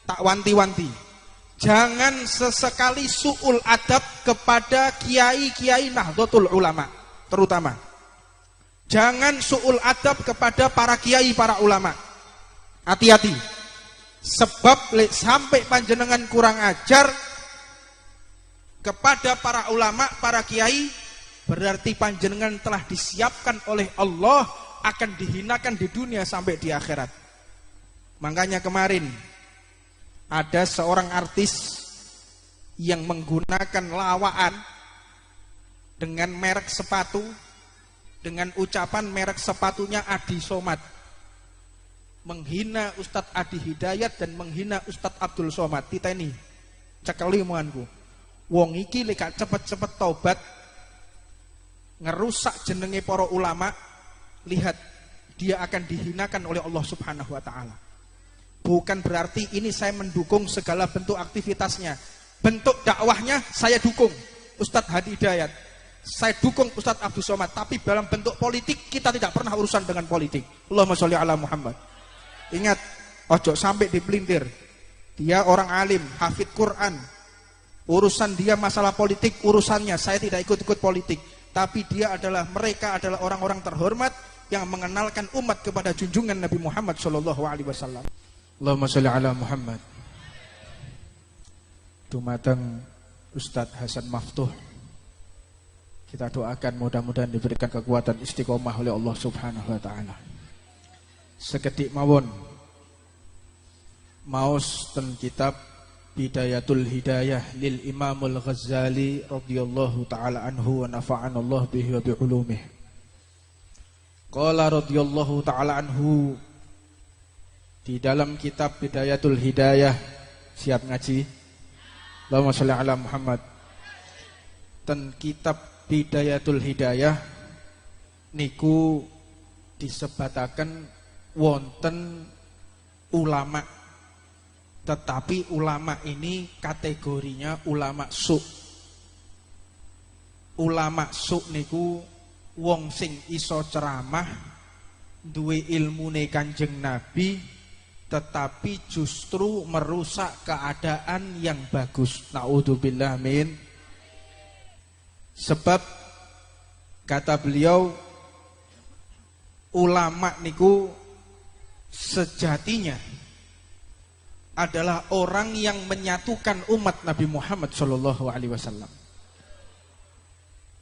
tak wanti-wanti, jangan sesekali su'ul adab kepada kiai-kiai Nahdlatul Ulama, terutama jangan su'ul adab kepada para kiai, para ulama. Hati-hati, sebab sampai panjenengan kurang ajar kepada para ulama, para kiai, berarti panjenengan telah disiapkan oleh Allah akan dihinakan di dunia sampai di akhirat. Makanya kemarin ada seorang artis yang menggunakan lawaan dengan merek sepatu, dengan ucapan merek sepatunya Adi Somad, menghina Ustadz Adi Hidayat dan menghina Ustadz Abdul Somad. Titeni cekeli muanku, wong iki lek cepet-cepet taubat ngerusak jenenge para ulama, lihat dia akan dihinakan oleh Allah Subhanahu wa taala. Bukan berarti ini saya mendukung segala bentuk aktivitasnya. Bentuk dakwahnya saya dukung Ustadz Hadi Hidayat, saya dukung Ustadz Abdul Somad, tapi dalam bentuk politik kita tidak pernah urusan dengan politik. Allahumma sholli ala Muhammad. Ingat, ojo sampai dipelintir. Dia orang alim, hafid Quran. Urusan dia masalah politik, urusannya. Saya tidak ikut-ikut politik. Tapi mereka adalah orang-orang terhormat yang mengenalkan umat kepada junjungan Nabi Muhammad SAW. Allahumma sholli ala Muhammad. Dumateng Ustadz Hasan Maftuh, kita doakan mudah-mudahan diberikan kekuatan istiqomah oleh Allah Subhanahu wa taala. Sekedik mawon maos ten kitab Bidayatul Hidayah lil Imamul Ghazali radhiyallahu taala anhu wa nafa'ana Allah bihi wa bi ulumih. Qala radhiyallahu taala anhu, di dalam kitab Bidayatul Hidayah, siap ngaji? Allahumma sholli ala Muhammad. Ten kitab Bidayatul Hidayah niku disebataken wonten ulama, tetapi ulama ini kategorinya ulama su. Ulama su niku wong sing iso ceramah, duwe ilmune Kanjeng Nabi, tetapi justru merusak keadaan yang bagus. Naudzubillah min. Sebab kata beliau, ulama niku sejatinya adalah orang yang menyatukan umat Nabi Muhammad SAW.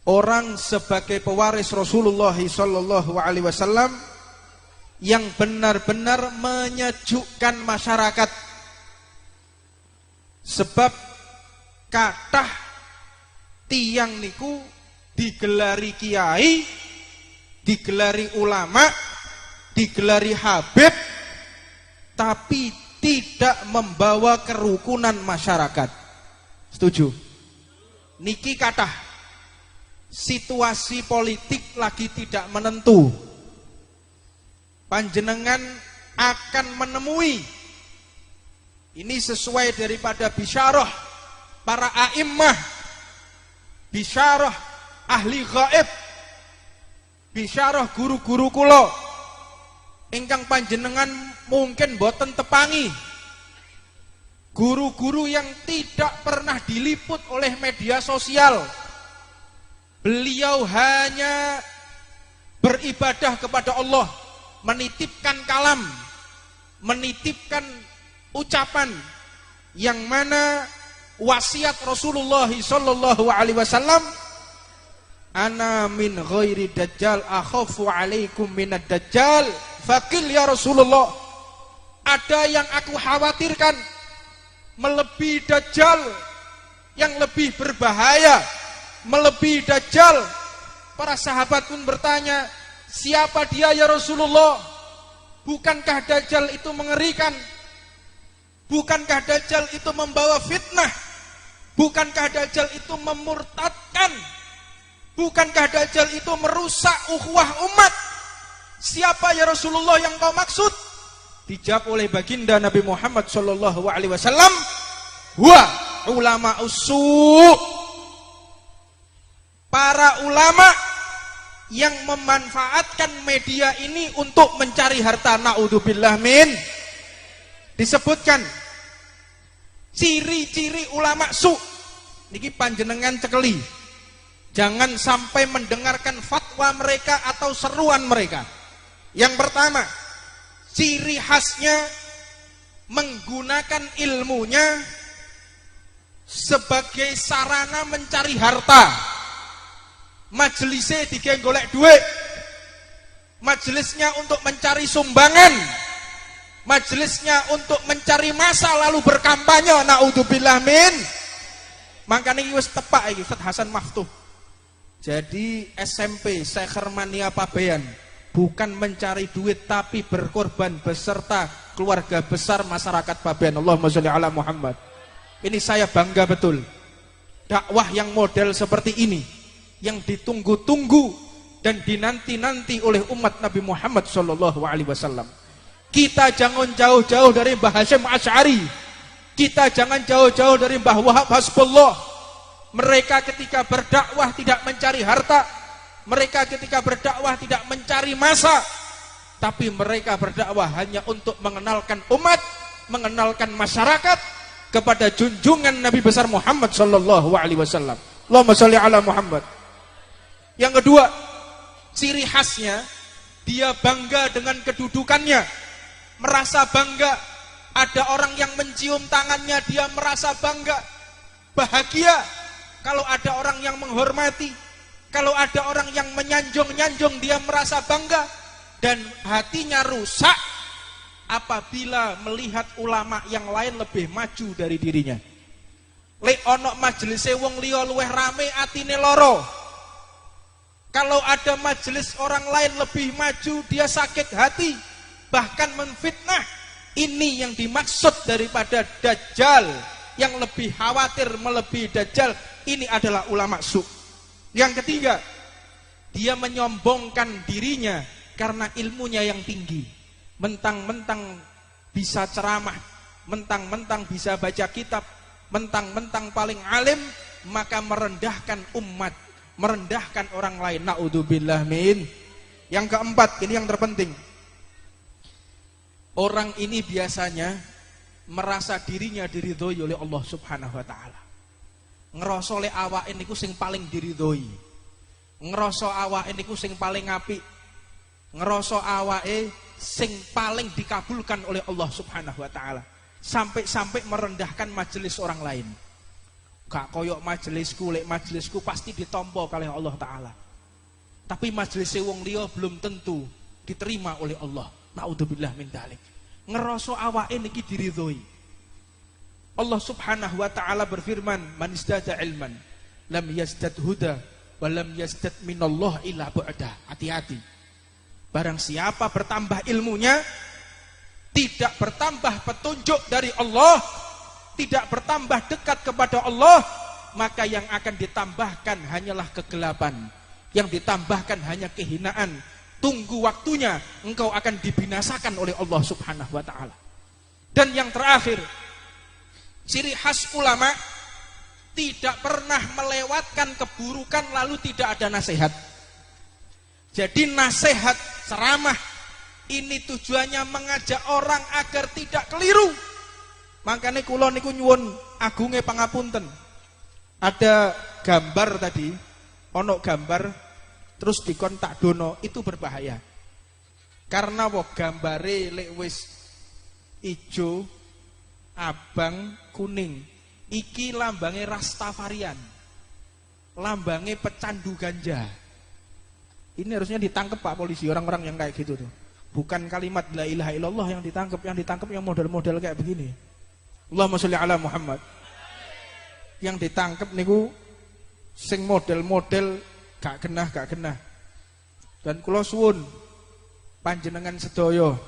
Orang sebagai pewaris Rasulullah SAW yang benar-benar menyejukkan masyarakat. Sebab kathah tiyang niku digelari kiai, digelari ulama, digelari habib, tapi tidak membawa kerukunan masyarakat. Setuju? Niki kathah situasi politik lagi tidak menentu. Panjenengan akan menemui, ini sesuai daripada bisyarah para a'immah, bisyarah ahli gaib, bisyarah guru-guru kula ingkang panjenengan mungkin boten tepangi, guru-guru yang tidak pernah diliput oleh media sosial. Beliau hanya beribadah kepada Allah, menitipkan kalam, menitipkan ucapan yang mana wasiat Rasulullah SAW, ana min ghairi dajjal akhafu alaikum minad dajjal fakil ya Rasulullah. Ada yang aku khawatirkan melebihi dajjal, yang lebih berbahaya melebihi dajjal. Para sahabat pun bertanya, siapa dia ya Rasulullah? Bukankah dajjal itu mengerikan? Bukankah dajjal itu membawa fitnah? Bukankah dajjal itu memurtadkan? Bukankah dajjal itu merusak ukhuwah umat? Siapa ya Rasulullah yang kau maksud? Dijawab oleh baginda Nabi Muhammad SAW, wa ulama usu', para ulama yang memanfaatkan media ini untuk mencari harta. Naudzubillah min. Disebutkan Ciri-ciri ulama su niki panjenengan cekeli. Jangan sampai mendengarkan fatwa mereka atau seruan mereka. Yang pertama, ciri khasnya menggunakan ilmunya sebagai sarana mencari harta. Majelisnya digawe golek duit. Majelisnya untuk mencari sumbangan. Majelisnya untuk mencari masa lalu berkampanye. Naudzubillah min. Makanya ini wis tepak iki Ustaz Hasan Maftuh. Jadi SMP Syekh Hermania Pabean bukan mencari duit tapi berkorban beserta keluarga besar masyarakat Pabean. Allahumma sholli ala Muhammad. Ini saya bangga betul. Dakwah yang model seperti ini, yang ditunggu-tunggu dan dinanti-nanti oleh umat Nabi Muhammad sallallahu alaihi wasallam. Kita jangan jauh-jauh dari Mbah Hasyim Asy'ari. Kita jangan jauh-jauh dari Mbah Wahab Hasbullah. Mereka ketika berdakwah tidak mencari harta. Mereka ketika berdakwah tidak mencari masa. Tapi mereka berdakwah hanya untuk mengenalkan umat, mengenalkan masyarakat kepada junjungan Nabi besar Muhammad sallallahu alaihi wasallam. Allahumma sholli ala Muhammad. Yang kedua, ciri khasnya dia bangga dengan kedudukannya, merasa bangga. Ada orang yang mencium tangannya, dia merasa bangga, bahagia. Kalau ada orang yang menghormati, kalau ada orang yang menyanjung-nyanjung, dia merasa bangga. Dan hatinya rusak apabila melihat ulama yang lain lebih maju dari dirinya. Lek ono majelise wong liya luweh rame atine loro. Kalau ada majelis orang lain lebih maju, dia sakit hati, bahkan menfitnah. Ini yang dimaksud daripada dajjal. Yang lebih khawatir melebihi dajjal, ini adalah ulama su. Yang ketiga, dia menyombongkan dirinya karena ilmunya yang tinggi. Mentang-mentang bisa ceramah, mentang-mentang bisa baca kitab, mentang-mentang paling alim, maka merendahkan umat, merendahkan orang lain. Naudzubillah min. Yang keempat, ini yang terpenting. Orang ini biasanya merasa dirinya diridhoi oleh Allah Subhanahu wa taala. Ngerasa le awake niku sing paling diridhoi. Ngerasa awake niku sing paling apik. Ngerasa awake sing paling dikabulkan oleh Allah Subhanahu wa taala. Sampai-sampai merendahkan majelis orang lain. Gak koyok majelisku, lek majelisku pasti ditampa kalih Allah taala. Tapi majelis wong liya belum tentu diterima oleh Allah. Naudzubillah min dzalik. Ngerasa awake niki diridhoi. Allah Subhanahu wa taala berfirman, "Man izdada ilman lam yazdad huda wa lam yazdad minallah illa bu'da." Hati-hati. Barang siapa bertambah ilmunya, tidak bertambah petunjuk dari Allah, tidak bertambah dekat kepada Allah, maka yang akan ditambahkan hanyalah kegelapan, yang ditambahkan hanya kehinaan. Tunggu waktunya, engkau akan dibinasakan oleh Allah Subhanahu wa taala. Dan yang terakhir, ciri khas ulama tidak pernah melewatkan keburukan lalu tidak ada nasihat. Jadi nasihat ceramah ini tujuannya mengajak orang agar tidak keliru. Makanya kula niku nyuwun agunge pangapunten. Ada gambar tadi, ono gambar terus dikon tak dono, itu berbahaya. Karena wong gambare lek wis ijo, abang, kuning, iki lambange Rastafarian. Lambange pecandu ganja. Ini harusnya ditangkap Pak polisi, orang-orang yang kayak gitu tuh. Bukan kalimat la ilaha illallah yang ditangkap yang model-model kayak begini. Allahumma sholli ala Muhammad. Yang ditangkap niku sing model-model gak genah. Dan kula suwun panjenengan sedaya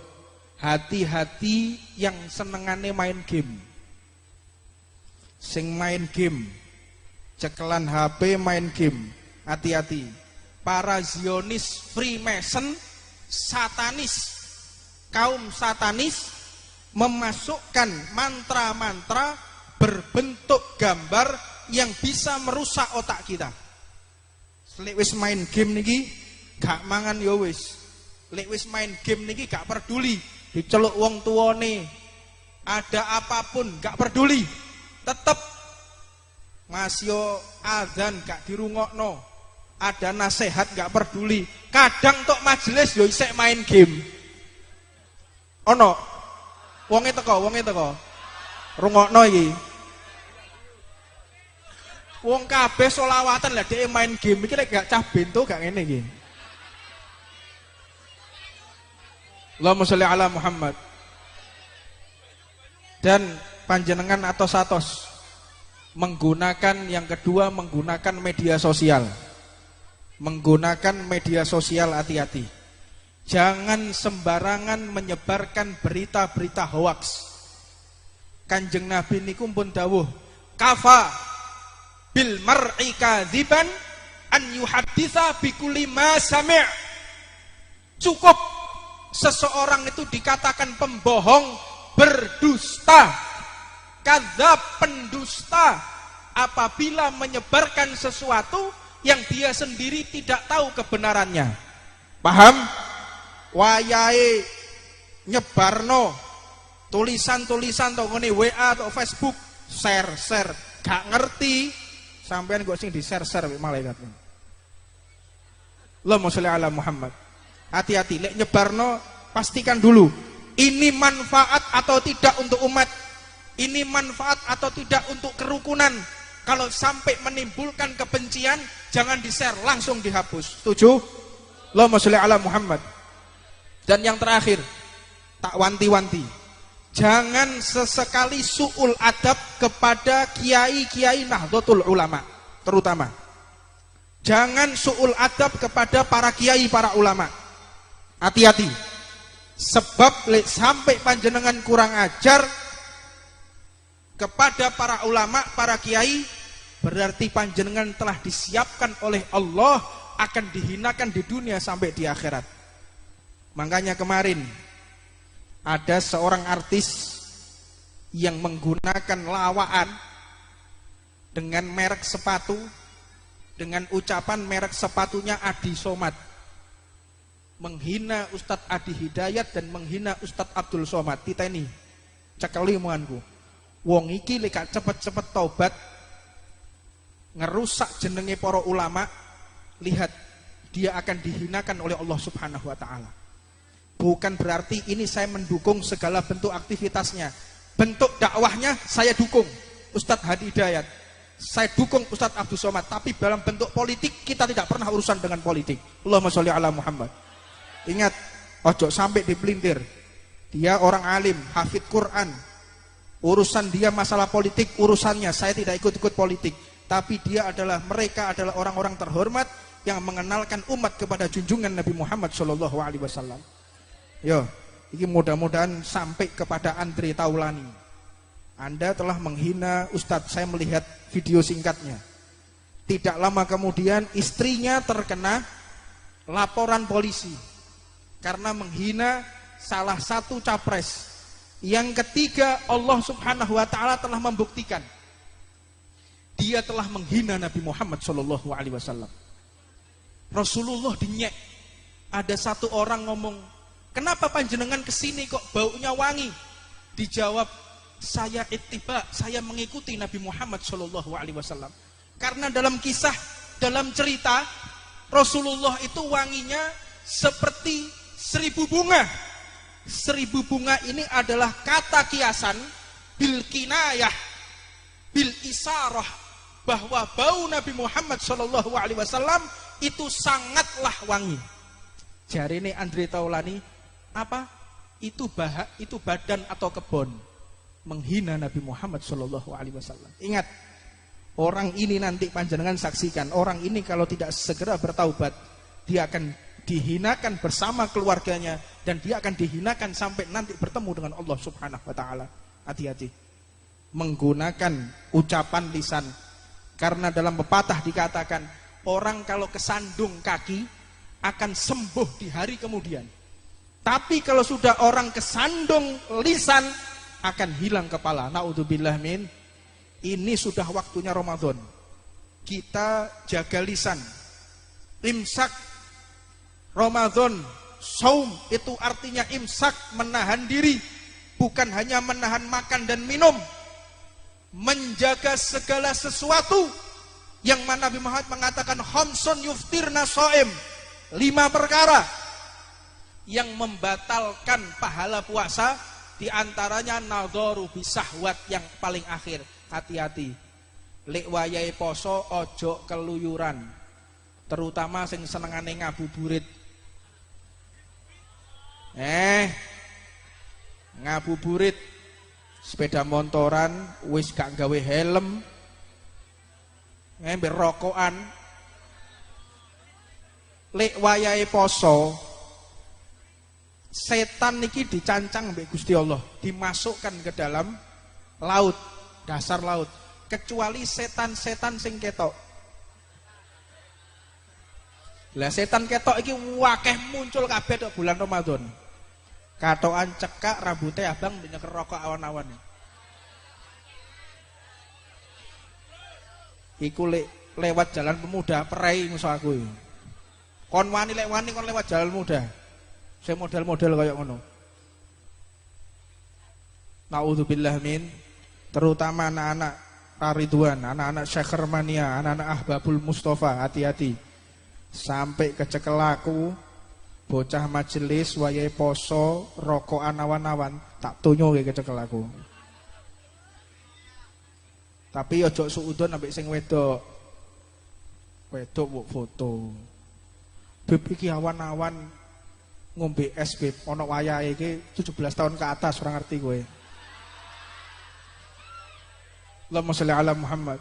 hati-hati yang senengane main game. Sing main game, cekelan HP main game, hati-hati. Para Zionis, Freemason, satanis, kaum satanis memasukkan mantra-mantra berbentuk gambar yang bisa merusak otak kita. Lek wis main game niki gak mangan ya wis. Lek wis main game niki gak peduli diceluk wong tuane, ada apapun gak peduli. tetep masih adzan gak dirungokno, ada nasihat gak peduli, kadang tok majelis yo isek main game. Ono wonge teko rungokno iki. Wong kabeh selawatan lah dhek main game iki lek gak cah bento gak ngene iki. Allahumma sholli ala Muhammad. Dan panjenengan atos menggunakan yang kedua, menggunakan media sosial. Menggunakan media sosial hati-hati. Jangan sembarangan menyebarkan berita-berita hoaks. Kanjeng Nabi niku pun dawuh, kafa bil mar'i kadziban an yuhadditsa bi kulli ma sami'. Cukup seseorang itu dikatakan pembohong, berdusta, kadzab, pendusta apabila menyebarkan sesuatu yang dia sendiri tidak tahu kebenarannya. Paham? Wayahe nyebarno tulisan-tulisan to ngene WA atau Facebook, share, gak ngerti sampean kok sing di-share malaikat. Allahumma sholli ala Muhammad. Hati-hati lek nyebarno, pastikan dulu ini manfaat atau tidak untuk umat, ini manfaat atau tidak untuk kerukunan. Kalau sampai menimbulkan kebencian, jangan di-share, langsung dihapus. Setuju? Allahumma sholli ala Muhammad. Dan yang terakhir, tak wanti-wanti, jangan sesekali su'ul adab kepada kiai-kiai Nahdlatul Ulama, terutama. Jangan su'ul adab kepada para kiai, para ulama. Hati-hati. Sebab sampai panjenengan kurang ajar kepada para ulama, para kiai, berarti panjenengan telah disiapkan oleh Allah akan dihinakan di dunia sampai di akhirat. Makanya kemarin ada seorang artis yang menggunakan lawaan dengan merek sepatu, dengan ucapan merek sepatunya Adi Somad, menghina Ustadz Adi Hidayat dan menghina Ustadz Abdul Somad. Titeni cekeli omonganku, wong iki lek cepet-cepet taubat ngerusak jenenge para ulama, lihat dia akan dihinakan oleh Allah Subhanahu wa taala. Bukan berarti ini saya mendukung segala bentuk aktivitasnya. Bentuk dakwahnya saya dukung Ustadz Hadi Hidayat, saya dukung Ustadz Abdul Somad. Tapi dalam bentuk politik kita tidak pernah urusan dengan politik. Allahumma sholli ala Muhammad. Ingat, ojo sampai dipelintir. Dia orang alim, hafid Quran. Urusan dia masalah politik, urusannya. Saya tidak ikut-ikut politik. Tapi mereka adalah orang-orang terhormat yang mengenalkan umat kepada junjungan Nabi Muhammad sallallahu alaihi wasallam. Yo, ini mudah-mudahan sampai kepada Andre Taulani. Anda telah menghina Ustadz, saya melihat video singkatnya. Tidak lama kemudian istrinya terkena laporan polisi karena menghina salah satu capres. Yang ketiga, Allah Subhanahu wa taala telah membuktikan dia telah menghina Nabi Muhammad sallallahu alaihi wasallam. Rasulullah dinyek. Ada satu orang ngomong, kenapa panjenengan kesini kok baunya wangi? Dijawab, saya ittiba, saya mengikuti Nabi Muhammad sallallahu alaihi wasallam. Karena dalam kisah, dalam cerita, Rasulullah itu wanginya seperti 1000 bunga. 1000 bunga ini adalah kata kiasan bil kinayah, bil isarah, bahwa bau Nabi Muhammad sallallahu alaihi wasallam itu sangatlah wangi. Jarine Andre Taulani, apa? Itu badan atau kebon menghina Nabi Muhammad sallallahu alaihi wasallam. Ingat, orang ini nanti panjenengan saksikan, orang ini kalau tidak segera bertaubat, dia akan dihinakan bersama keluarganya dan dia akan dihinakan sampai nanti bertemu dengan Allah Subhanahu wa taala. Hati-hati menggunakan ucapan lisan, karena dalam pepatah dikatakan orang kalau kesandung kaki akan sembuh di hari kemudian. Tapi kalau sudah orang kesandung lisan akan hilang kepala. Naudzubillah min. Ini sudah waktunya Ramadan. Kita jaga lisan. Imsak Ramadan, saum itu artinya imsak, menahan diri, bukan hanya menahan makan dan minum. menjaga segala sesuatu yang mana Nabi Muhammad mengatakan khamsun yuftirna shaim, 5 perkara yang membatalkan pahala puasa, diantaranya nadharu bisahwat yang paling akhir. Hati-hati, lek wayahe poso ojo keluyuran, terutama sing senengane ngabuburit. Ngabuburit sepeda motoran wis gak gawe helm, ngembe rokokan. Lek wayahe poso, setan niki dicancang mbek Gusti Allah, dimasukkan ke dalam laut, dasar laut, kecuali setan-setan sing ketok. Lah setan ketok iki wakeh muncul kabeh tok bulan Ramadan. Katokan cekak rambutnya abang nyeker rokok awan-awan. Iku lewat jalan pemuda perai musuh aku. Kon wani lek wani kon lewat jalan muda. Saya model-model kayak ngono. Naudzubillah min, terutama anak-anak Ridwan, anak-anak Syekhar Mania, anak-anak Ahbabul Mustafa, hati-hati. Sampai kecekel aku, bocah majelis wayahe poso, rokokan awan-awan, tak tunyo kecekel aku. Tapi ojo suudon ambek sing wedok. Wedok mbok foto. Beb iki awan-awan ngombe es beb, ana wayahe iki 17 tahun ke atas, ora ngerti kowe. Allahumma sholli ala Muhammad.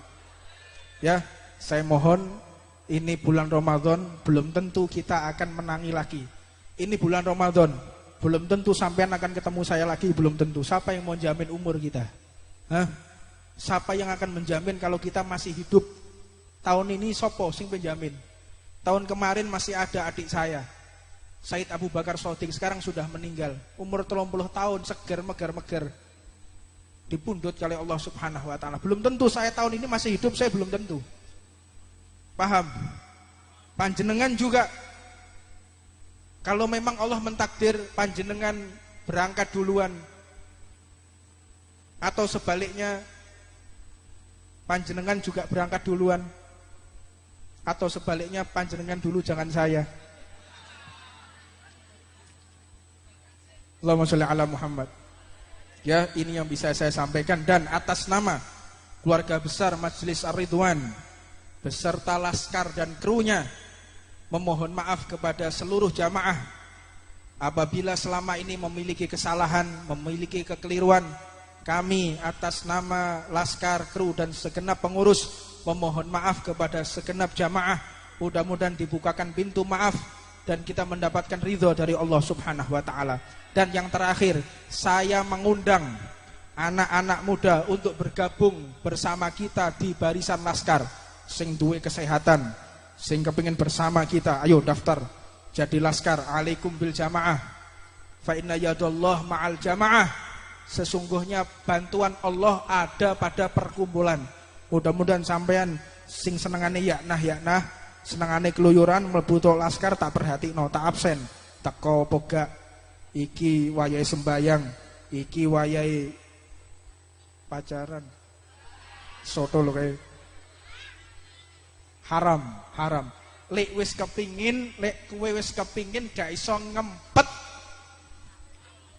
Ya, saya mohon, ini bulan Ramadan belum tentu kita akan menangi lagi. Ini bulan Ramadan belum tentu sampean akan ketemu saya lagi, belum tentu. Siapa yang mau jamin umur kita? Hah? Siapa yang akan menjamin kalau kita masih hidup? Tahun ini sopo sing penjamin? Tahun kemarin masih ada adik saya, Said Abu Bakar Shodiq, sekarang sudah meninggal. Umur 30 tahun, seger meger-meger. Dipundhut oleh Allah Subhanahu wa taala. Belum tentu saya tahun ini masih hidup, saya belum tentu. Paham? Panjenengan juga, kalau memang Allah mentakdir panjenengan berangkat duluan, atau sebaliknya panjenengan juga berangkat duluan, atau sebaliknya panjenengan dulu jangan saya. Allahumma sholli ala Muhammad. Ya, ini yang bisa saya sampaikan, dan atas nama keluarga besar Majelis Ar-Ridwan beserta laskar dan krunya memohon maaf kepada seluruh jamaah apabila selama ini memiliki kesalahan, memiliki kekeliruan. Kami atas nama laskar, kru dan segenap pengurus memohon maaf kepada segenap jamaah. Mudah-mudahan dibukakan pintu maaf dan kita mendapatkan ridho dari Allah Subhanahu wa taala. Dan yang terakhir, saya mengundang anak-anak muda untuk bergabung bersama kita di barisan laskar. Sing duwe kesehatan, sing kepingin bersama kita, ayo daftar jadi laskar. Alaikum bil jamaah, fa inna yadallah ma'al jamaah. Sesungguhnya bantuan Allah ada pada perkumpulan. Mudah-mudahan sampean sing senengane yaknah, senengane keluyuran mlebu laskar tak perhatino, tak absen. Teko pogak iki wayahe sembayang, iki wayahe pacaran. Soto lho kae. Haram. Lek wis kepingin, lek kowe wis kepingin gak iso ngempet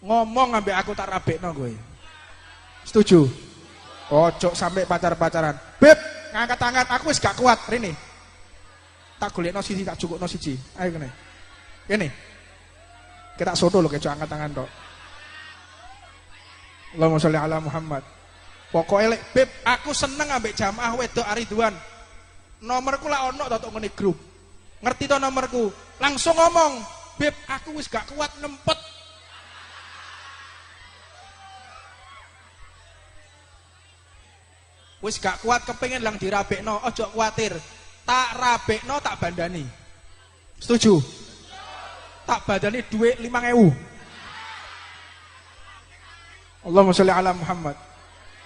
ngomong ambek aku tak rabekno kowe. Setuju? Ojo sampai pacar-pacaran. Beb, ngangkat tangan, aku wis gak kuat rene. Tak golekno siji, tak cukukno siji. Ayo kene. Kene. Kita soto lho keco angkat tangan tok. Allahumma sholli ala Muhammad. Pokoke lek beb, aku seneng ambek jamaah wedok Ridwan. Nomorku lah ono tok ngene grup. Ngerti to nomorku? Langsung ngomong, "Beb, aku wis gak kuat ngempet." Wis gak kuat kepengin lang dirabekno, ojo kuatir. Tak rabekno tak bandani. Setuju? Tak bandani duit 5.000. Allahumma sholli ala Muhammad.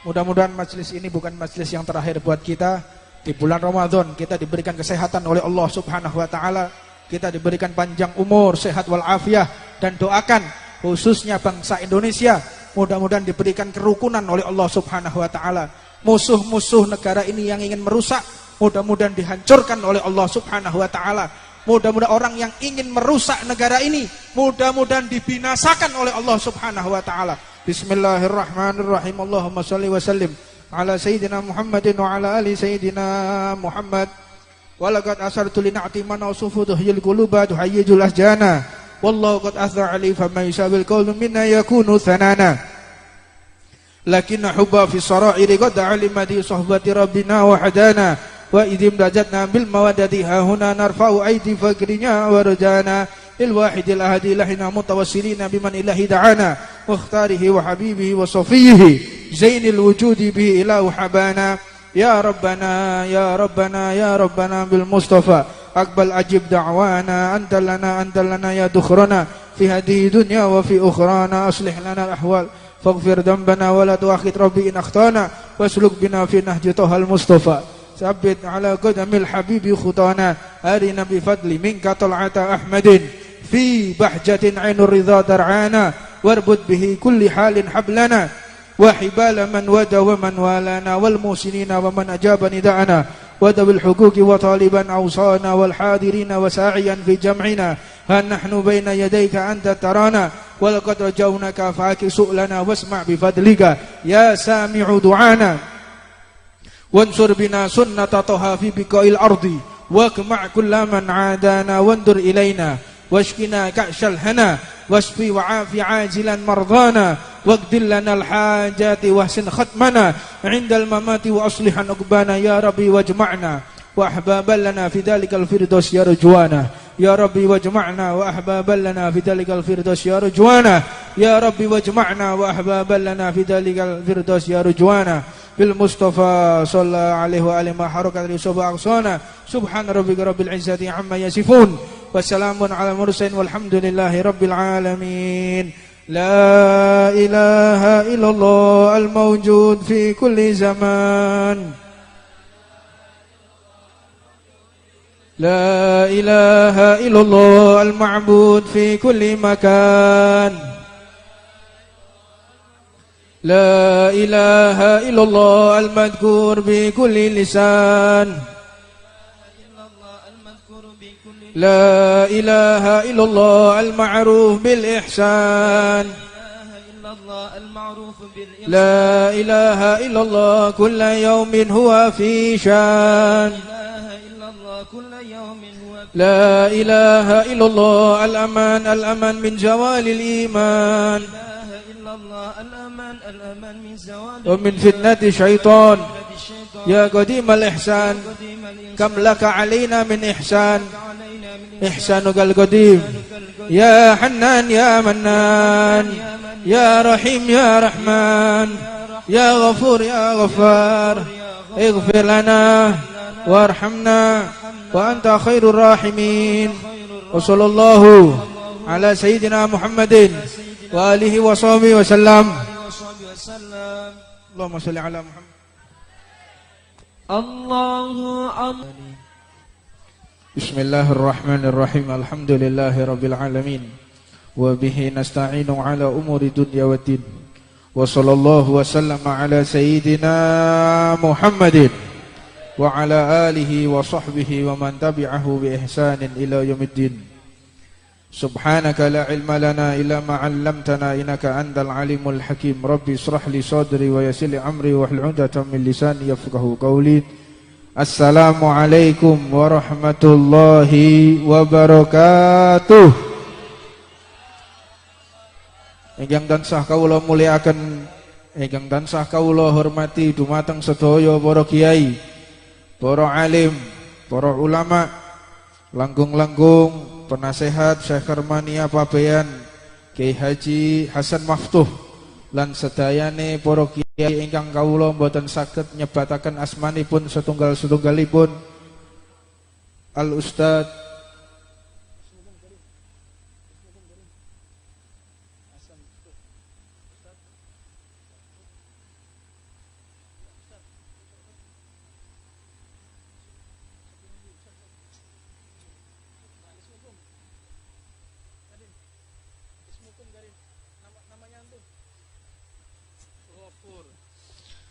Mudah-mudahan majelis ini bukan majelis yang terakhir buat kita. Di bulan Ramadan kita diberikan kesehatan oleh Allah Subhanahu wa taala. Kita diberikan panjang umur, sehat wal afiah, dan doakan khususnya bangsa Indonesia mudah-mudahan diberikan kerukunan oleh Allah Subhanahu wa taala. Musuh-musuh negara ini yang ingin merusak, mudah-mudahan dihancurkan oleh Allah Subhanahu wa taala. Mudah-mudahan orang yang ingin merusak negara ini, mudah-mudahan dibinasakan oleh Allah Subhanahu wa taala. Bismillahirrahmanirrahim. Allahumma shalli wa sallim ala sayyidina Muhammadin wa ala ali sayyidina Muhammad. Walaqad asartu li na'ti man awsufu tuhyil quluba tuhayyijul asjana. Wallahu qad athra ali faman yusabil qawlu minna yakunu thanana. Lakinna hubba fi sarairi qad alima di sohbati rabbina wa hadana. Wa idhim dajatna bil mawadati hahuna narfa'u aidi fakrinya wa rajana. Ilwahidil ahadi lahina mutawassilina biman ilahi da'ana. Wa ikhtarihi wa habibihi wa sofiyihi. Zainil wujudi bihi ilahu habana. Ya Rabbana, Ya Rabbana, Ya Rabbana bil Mustafa. Akbal ajib da'wana. Antalana ya dukhrana. Fi hadihi dunya wa fi ukhrana. Aslih lana al-ahwal. Faghfir dhanbana wa la tuakhid rabbi in akhtana. Wasluk bina fi nahji tohal Mustafa. Sabbit ala qadamil habibi khutana. Arina bi fadli minka tal'ata Ahmadin. Fi bahjatin ainur ridha dar'ana. Warbud bihi kulli halin hablana. Wa hibala man wada wa man walana. Wal musinina wa man ajaba nida'ana. Wadabil hukuki wa taliban awsana. Wal hadirina wa sa'iyan fi jam'ina. Han nahnu baina yadayka anta tarana. Walaqad rajawnaka fa'aki su'lana. Wasma' bifadlika ya sami'u du'ana. Wansur bina sunnata toha fi biqa'il ardi. Wakma' kulla man adana. Wandur ilayna washkina ka'syal hana. Wasfi wa'afi ajilan mardana. Waqdil lana al-hajati wahsin khatmana. Indal mamati wa aslihan uqbana. Ya Rabbi wajma'na wa ahbaban lana fi dalikal firdaus ya rujwana. Ya Rabbi wajma'na wa ahbaban lana fi dalikal firdaus ya rujwana. Ya Rabbi wajma'na wa ahbaban lana fi dalikal firdaus ya rujwana. Bil Mustafa sallallahu alaihi wa alihi ma harakat risaba aqsana. Subhan rabbika rabbil izzati amma yasifun. Wassalamun ala mursalin walhamdulillahi rabbil alamin. La ilaha illallah al-mawjud fi kulli zaman. La ilaha illallah al-ma'bud fi kulli makan. La ilaha illallah al-madhkur bi kulli lisan. La ilaha illallah al-ma'ruf bil ihsan. La ilaha illallah kulla yawmin huwa fi shan. La ilaha illallah al-aman min zawalil iman. Wa min fitnati syaitan. Ya qadimal ihsan. Kam laka alaina min ihsan. Ihsanukal qadim. Ya Hannan ya Mannan. Ya Rahim ya Rahman. Ya Ghafur ya Ghaffar. Ighfir lana warhamna wa anta khairur rahimin. Wa sallallahu ala sayyidina Muhammadin wa alihi wa sahbihi wa sallam. Allahumma shalli ala Muhammad. Allahu akbar. Bismillahirrahmanirrahim. Alhamdulillahi rabbil alamin. Wa bihi nasta'inu ala umuri dunya waddin. Wa sallallahu wa sallama ala sayyidina Muhammadin wa ala alihi wa sahbihi wa man tabi'ahu bi ihsanin ila yaumiddin. Subhanaka la ilma lana illa ma 'allamtana innaka antal alimul hakim. Rabbi ishrah li sadri wa yassir li amri wahlul 'uqdatam min lisani yafqahu qawli. Assalamualaikum warahmatullahi wabarakatuh. Ingkang tansah kawula mulyakaken, ingkang tansah kawula hormati dumateng sedaya para kiai, para alim, para ulama, langkung-langkung penasehat Syekh Karmania Pabean, Kiai Haji Hasan Maftuh lan sedayane para kiai ingkang kawula mboten saged nyebataken asmanipun setunggal-setunggalipun. Al Ustad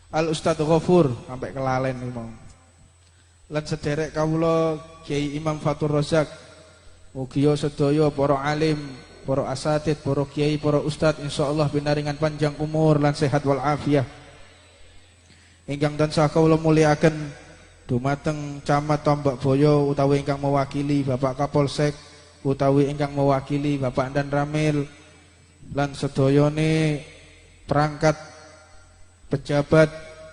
Al Ustadz Ghafur sampai kelalen iki mau. Lan sederek kawula Kiai Imam Fatur Razak, mugi sedaya para alim, para asatid, para kiai, para ustadz insyaallah binaringan panjang umur lan sehat wal afiah. Ingkang tansah kawula mulyakaken dumateng Camat Tombak Boyo utawi ingkang mewakili Bapak Kapolsek utawi ingkang mewakili Bapak Dan Ramil lan sedayane perangkat pejabat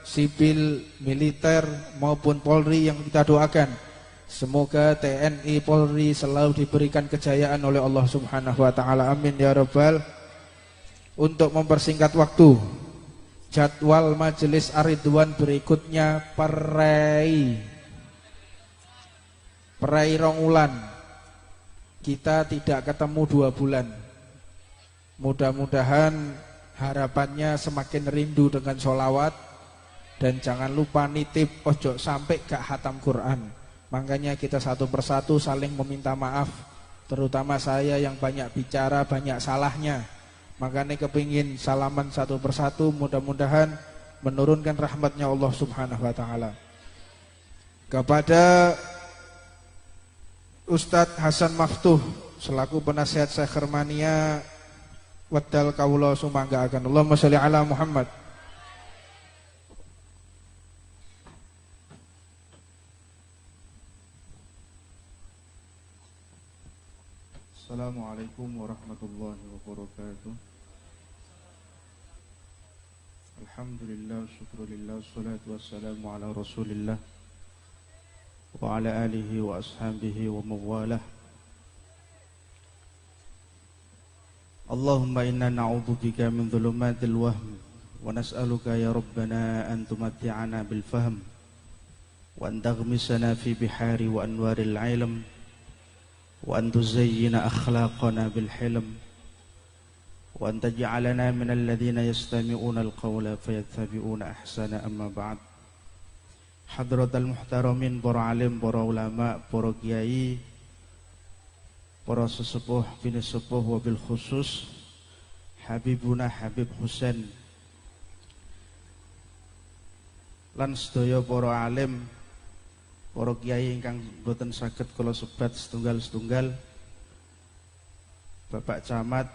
sipil, militer maupun Polri yang kita doakan. Semoga TNI Polri selalu diberikan kejayaan oleh Allah Subhanahu wa taala. Amin ya rabbal. Untuk mempersingkat waktu, jadwal majelis Ar-Ridwan berikutnya perai rongulan. Kita tidak ketemu 2 bulan. Mudah-mudahan harapannya semakin rindu dengan sholawat. Dan jangan lupa nitip ojo sampai gak hatam Quran. Makanya kita satu persatu saling meminta maaf. Terutama saya yang banyak bicara, banyak salahnya. Makanya kepingin salaman satu persatu. Mudah-mudahan menurunkan rahmatnya Allah Subhanahu wa ta'ala. Kepada Ustadz Hasan Maftuh selaku penasihat Syekh Hermania Wadal kawula sumanggaaken. Allahumma sholli ala Muhammad. Assalamualaikum warahmatullahi wabarakatuh. Alhamdulillah, syukrulillah, salatu wassalamu ala rasulillah wa ala alihi wa ashabihi wa mawalah. Allahumma inna na'udzubika min dhulumatil wahm wa nas'aluka ya Rabbana an tumatti'ana bil fahm wa an taghmisana fi bihari wa anwaril ilm wa an tuzayyina akhlaqana bil hilm wa an taj'alana min alladhina yastami'una al-qawla fayattabi'una ahsana. Amma ba'd. Hadratal muhtaramin, para alim, para ulama, para kiai, para sesepuh, bini sepuh, wabil khusus Habibuna Habib Husain lan sedaya para alim, para kiai ingkang boten saged kula sebat setunggal-setunggal, Bapak Camat,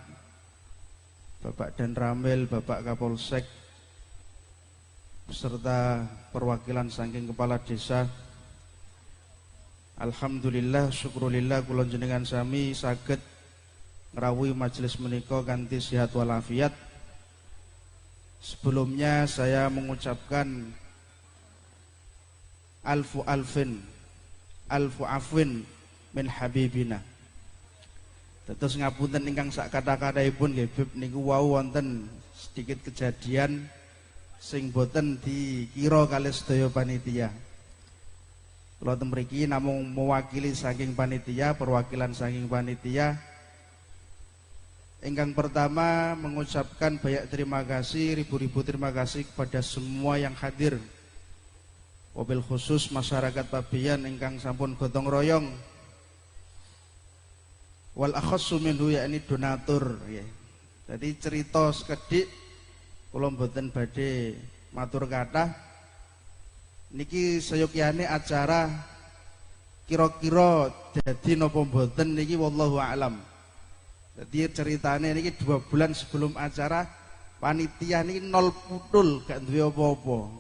Bapak Dan Ramil, Bapak Kapolsek, beserta perwakilan saking kepala desa. Alhamdulillah, syukrulillah kula jenengan sami saged ngrawuhi majelis menika kanthi sehat walafiat. Sebelumnya saya mengucapkan alfu afwin min habibina. Terus ngapunten ingkang sak kata-kataipun nggih Bib niku wau wonten sedikit kejadian sing boten dikira kalih sedaya panitia. Kula mriki namung mewakili saking panitia, perwakilan saking panitia. Ingkang pertama mengucapkan banyak terima kasih, ribu-ribu terima kasih kepada semua yang hadir. Wabil khusus masyarakat Pabian ingkang sampun gotong royong. Wal akhassu minhu yakni donatur ya. Jadi cerita sekedhik kula mboten badhe matur kathah. Niki sayogyane acara kira-kira dadi napa mboten niki wallahu a'lam. Jadi ceritane niki 2 bulan sebelum acara panitia niki nol putul gak duwe apa-apa.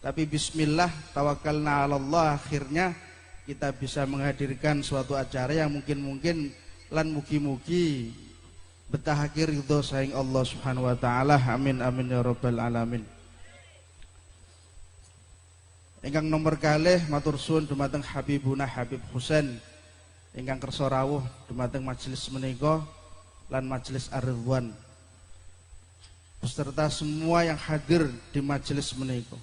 Tapi bismillah tawakkalna 'alallah, akhirnya kita bisa menghadirkan suatu acara yang mungkin lan mugi-mugi betahake ridho saing Allah Subhanahu wa taala. Amin amin ya rabbal alamin. Ingkang nomor kalih matur suwun dumateng Habibuna Habib Husain ingkang kersa rawuh dumateng majelis menika lan majelis Ar-Ridwan beserta semua yang hadir di majelis menika.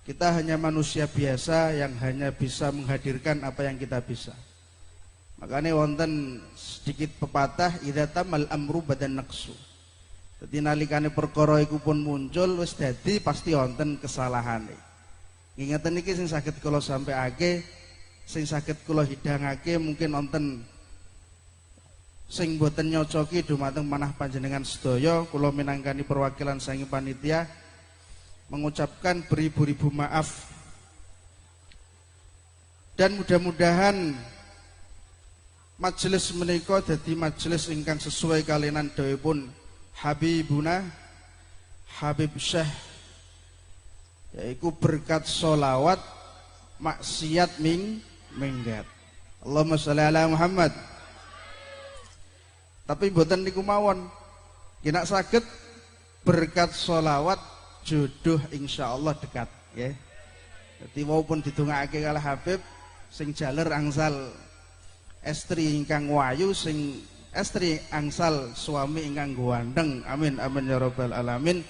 Kita hanya manusia biasa yang hanya bisa menghadirkan apa yang kita bisa. Makanya wonten sedikit pepatah idza tamal amru badan naqsu. Dadi nalikane perkara iku pun muncul wis dadi pasti wonten kesalahane. Ingeten iki sing saged kula sampaiake, sing saged kula hidangake mungkin wonten sing boten nyocoki dumateng manah panjenengan sedaya. Kula minangkani perwakilan saking panitia mengucapkan beribu-ribu maaf. Dan mudah-mudahan majelis menika dadi majelis ingkang sesuai kalian dawuhipun Habibuna Habib Syekh, yaitu berkat sholawat maksiat minggat. Allahumma sholli ala Muhammad. Tapi mboten niku mawon, kena saged berkat sholawat jodoh insyaallah dekat ya. Jadi walaupun didongakake kalih Habib sing jaler angsal estri ingkang wayu, sing estri angsal suami ingkang gandeng. Amin amin ya rabbal alamin.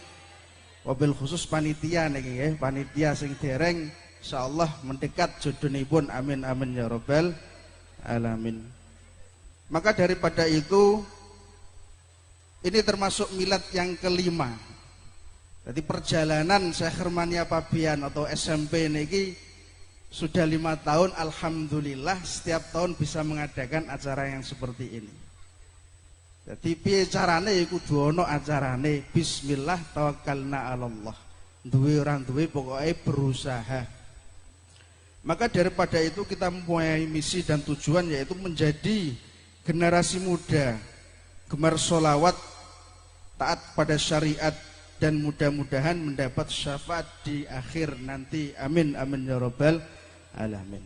Wabil khusus panitia niki nggih, panitia sing dereng insyaallah mendekat jodohnipun. Amin amin ya rabbal alamin. Maka daripada itu, ini termasuk milad yang kelima. Jadi perjalanan Syekh Hermania Pabian atau SMP niki sudah 5 tahun, alhamdulillah setiap tahun bisa mengadakan acara yang seperti ini. Jadi piye carane ya kudu ana acarane, bismillah tawakkalna 'alallah. Duwe ora duwe pokoke berusaha. Maka daripada itu kita mempunyai misi dan tujuan, yaitu menjadi generasi muda gemar sholawat, taat pada syariat, dan mudah-mudahan mendapat syafaat di akhir nanti. Amin amin ya rabbal alamin.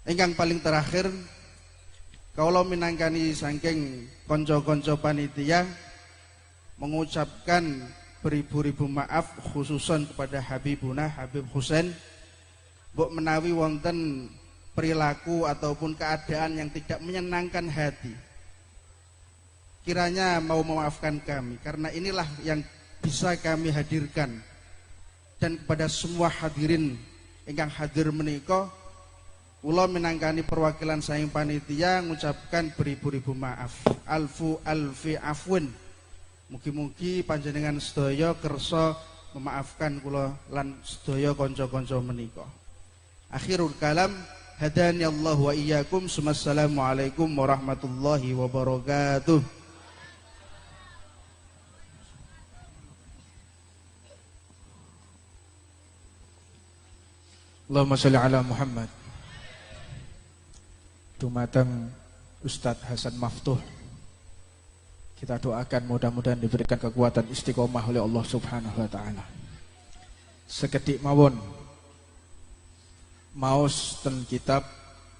Ingkang paling terakhir, kalau minangkani saking konco-konco panitia mengucapkan beribu-ribu maaf khususan kepada Habibuna Habib Husain, mbok menawi wonten perilaku ataupun keadaan yang tidak menyenangkan hati, kiranya mau memaafkan kami, karena inilah yang bisa kami hadirkan. Dan kepada semua hadirin ingkang hadir menika, kula minangkani perwakilan saking panitia ngucapkan beribu-ribu maaf. Alfi afwin. Mugi-mugi panjenengan sedaya kersa memaafkan kula lan sedaya kanca-kanca menika. Akhirul kalam, hadani Allah wa iyyakum. Assalamualaikum warahmatullahi wabarakatuh. Allahumma sholli ala Muhammad. Dumateng Ustadz Hasan Maftuh, kita doakan mudah-mudahan diberikan kekuatan istiqomah oleh Allah Subhanahu wa taala. Sekedik mawon maos ten kitab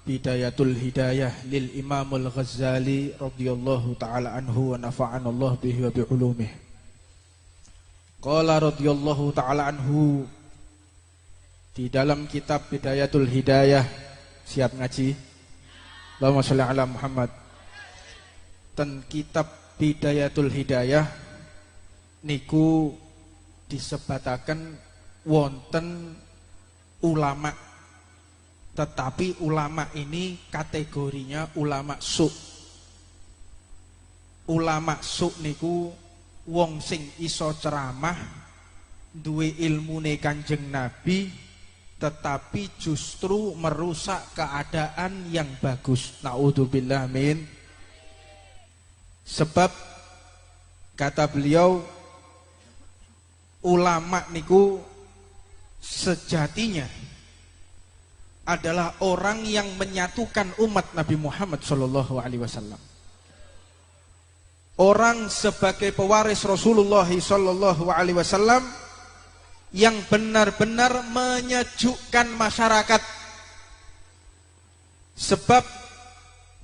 Bidayatul Hidayah lil Imamul Ghazali radhiyallahu taala anhu wa nafa'ana Allah bihi wa bi ulumih. Qala radhiyallahu taala anhu, di dalam kitab Bidayatul Hidayah, siap ngaji? Allahumma sholli ala Muhammad. Ten kitab Bidayatul Hidayah niku disebataken wonten ulama, tetapi ulama ini kategorinya ulama su. Ulama su niku wong sing iso ceramah, duwe ilmune Kanjeng Nabi, tetapi justru merusak keadaan yang bagus. Naudzubillah min. Sebab kata beliau, ulama niku sejatinya adalah orang yang menyatukan umat Nabi Muhammad SAW. Orang sebagai pewaris Rasulullah SAW yang benar-benar menyejukkan masyarakat. Sebab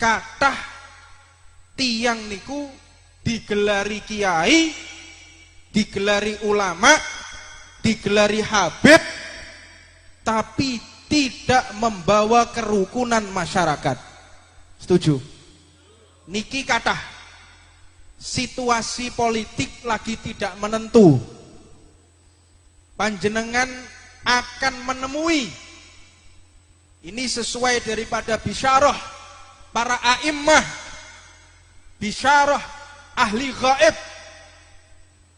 kathah tiang niku digelari kiai, digelari ulama, digelari habib, tapi tidak membawa kerukunan masyarakat. Setuju? Niki kathah situasi politik lagi tidak menentu, panjenengan akan menemui, ini sesuai daripada bisyarah para a'immah, bisyarah ahli gaib,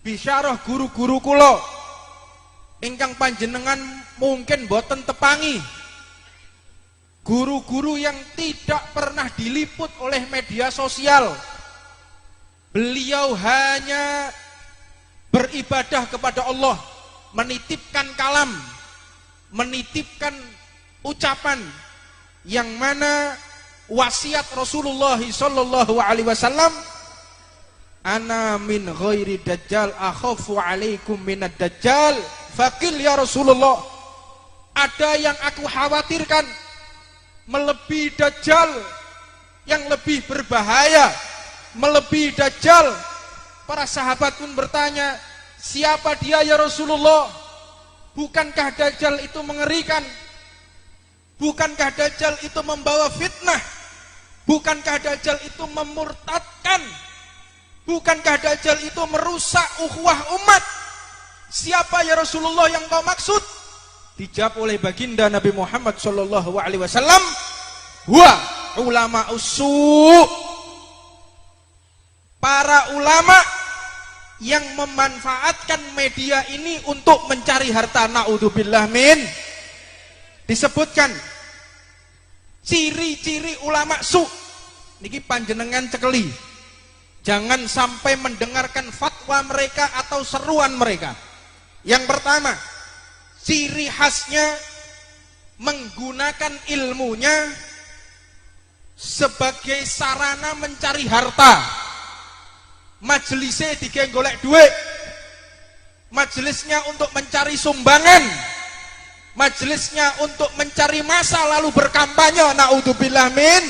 bisyarah guru-guru kula ingkang panjenengan mungkin boten tepangi, guru-guru yang tidak pernah diliput oleh media sosial. Beliau hanya beribadah kepada Allah, menitipkan kalam, menitipkan ucapan yang mana wasiat Rasulullah sallallahu alaihi wasallam, ana min ghairi dajjal akhafu alaikum minad dajjal faqil ya Rasulullah, ada yang aku khawatirkan melebihi dajjal, yang lebih berbahaya melebihi dajjal. Para sahabat pun bertanya, siapa dia ya Rasulullah? Bukankah dajjal itu mengerikan? Bukankah dajjal itu membawa fitnah? Bukankah dajjal itu memurtadkan? Bukankah dajjal itu merusak ukhuwah umat? Siapa ya Rasulullah yang kau maksud? Dijawab oleh baginda Nabi Muhammad sallallahu alaihi wasallam, huwa ulama usu', para ulama yang memanfaatkan media ini untuk mencari harta. Naudzubillah min. Disebutkan ciri-ciri ulama su niki panjenengan cekeli, jangan sampai mendengarkan fatwa mereka atau seruan mereka. Yang pertama, ciri khasnya menggunakan ilmunya sebagai sarana mencari harta. Majelisnya digawe golek duit, majelisnya untuk mencari sumbangan, majelisnya untuk mencari masa lalu berkampanye. Naudzubillah min.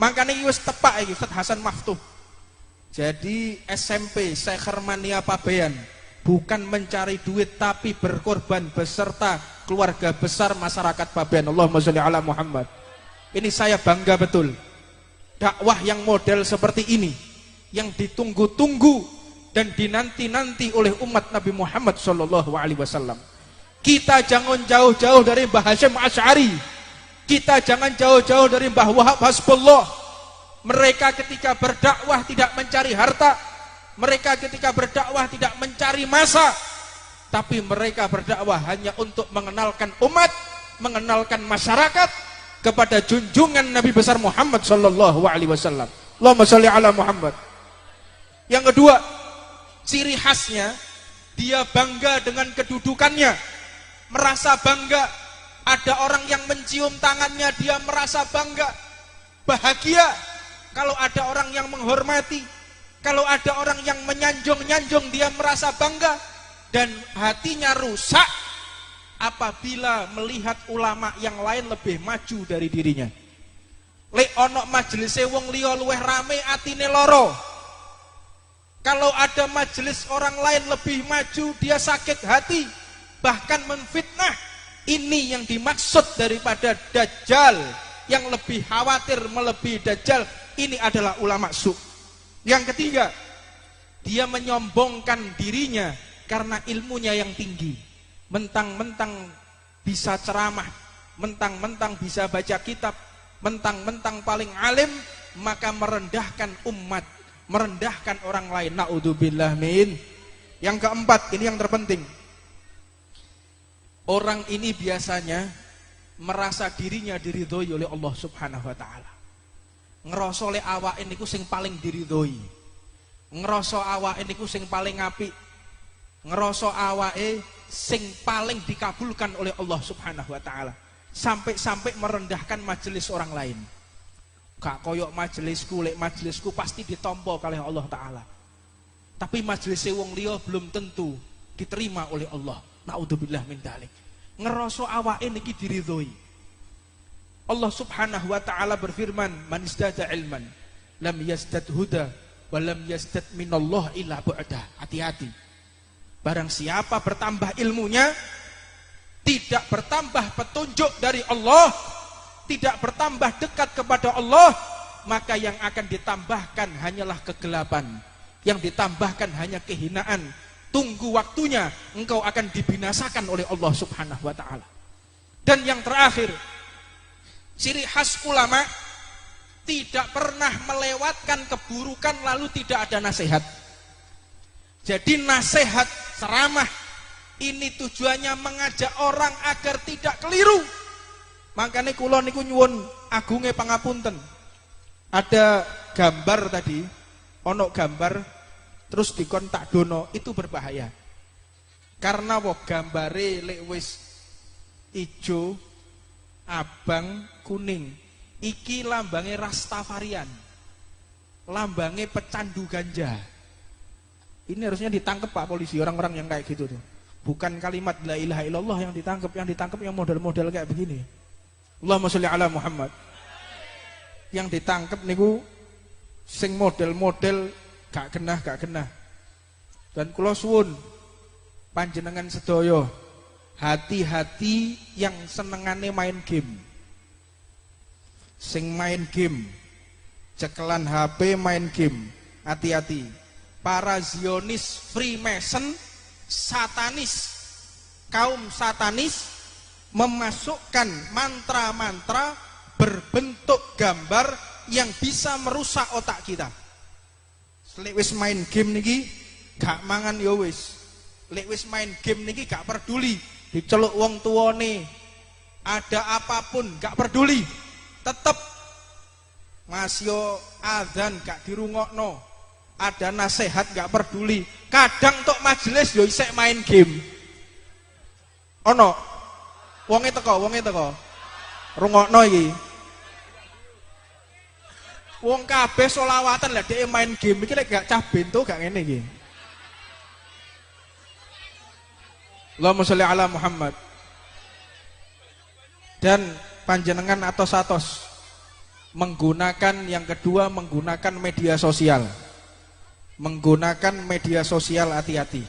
Makanya ini wis tepak iki Ustaz Hasan Maftuh. Jadi SMP Syekh Hermania Pabean bukan mencari duit tapi berkorban beserta keluarga besar masyarakat Pabean. Allahumma sholli ala Muhammad. Ini saya bangga betul. Dakwah yang model seperti ini, yang ditunggu-tunggu dan dinanti-nanti oleh umat Nabi Muhammad sallallahu alaihi wasallam. Kita jangan jauh-jauh dari Mbah Hasyim Asy'ari. Kita jangan jauh-jauh dari Mbah Wahab Hasbullah. Mereka ketika berdakwah tidak mencari harta, mereka ketika berdakwah tidak mencari masa, tapi mereka berdakwah hanya untuk mengenalkan umat, mengenalkan masyarakat kepada junjungan Nabi besar Muhammad sallallahu alaihi wasallam. Allahumma sholli ala Muhammad. Yang kedua, ciri khasnya dia bangga dengan kedudukannya, merasa bangga. Ada orang yang mencium tangannya, dia merasa bangga, bahagia. Kalau ada orang yang menghormati, kalau ada orang yang menyanjung-nyanjung, dia merasa bangga. Dan hatinya rusak apabila melihat ulama yang lain lebih maju dari dirinya. Lek ono majelise wong liya luweh rame, atine loro. Kalau ada majelis orang lain lebih maju, dia sakit hati, bahkan menfitnah. Ini yang dimaksud daripada dajjal, yang lebih khawatir melebihi dajjal. Ini adalah ulama su. Yang ketiga, dia menyombongkan dirinya karena ilmunya yang tinggi. Mentang-mentang bisa ceramah, mentang-mentang bisa baca kitab, mentang-mentang paling alim, maka merendahkan umat, merendahkan orang lain. Naudzubillah min. Yang keempat, ini yang terpenting. Orang ini biasanya merasa dirinya diridhoi oleh Allah Subhanahu wa taala. Ngerasa le awake niku sing paling diridhoi. Ngerasa awake niku sing paling apik. Ngerasa awake sing paling dikabulkan oleh Allah Subhanahu wa taala. Sampai-sampai merendahkan majelis orang lain. Gak koyok majelisku, lek majelisku pasti ditampa kalih Allah taala. Tapi majelis wong liya belum tentu diterima oleh Allah. Naudzubillah min dzalik. Ngerasa awake niki diridhoi. Allah Subhanahu wa taala berfirman, "Man izdada ilman lam yazdad huda wa lam yazdad minallah illa bu'da." Hati-hati. Barang siapa bertambah ilmunya, tidak bertambah petunjuk dari Allah, tidak bertambah dekat kepada Allah, maka yang akan ditambahkan hanyalah kegelapan, yang ditambahkan hanya kehinaan. Tunggu waktunya, engkau akan dibinasakan oleh Allah Subhanahu wa taala. Dan yang terakhir, ciri khas ulama tidak pernah melewatkan keburukan lalu tidak ada nasihat. Jadi nasihat, ceramah ini tujuannya mengajak orang agar tidak keliru. Makanya kula niku nyuwun agunge pangapunten. Ada gambar tadi, ono gambar terus dikon tak dono, itu berbahaya. Karena apa gambare lek wis ijo, abang, kuning. Iki lambange Rastafarian. Lambange pecandu ganja. Ini harusnya ditangkap Pak polisi, orang-orang yang kayak gitu tuh. Bukan kalimat la ilaha illallah yang ditangkap yang model-model kayak begini. Allahumma sholli ala Muhammad. Yang ditangkap niku sing model-model gak genah. Dan kula suwun panjenengan sedaya hati-hati yang senengane main game. Sing main game, cekelan HP main game, hati-hati. Para Zionis, Freemason, satanis, kaum satanis memasukkan mantra-mantra berbentuk gambar yang bisa merusak otak kita. Lek wis main game niki gak mangan ya wis. Lek wis main game niki gak peduli diceluk wong tuane, ada apapun gak peduli, tetep masih adzan gak dirungokno, ada nasihat gak peduli, kadang tok majelis yo isek main game. Ono wonge teko rungokno iki. Wong kabeh selawatan lah dhek main game iki lek gak cah bento gak ngene iki. Allahumma sholli ala Muhammad. Dan panjenengan atos-atos menggunakan yang kedua, menggunakan media sosial. Menggunakan media sosial hati-hati.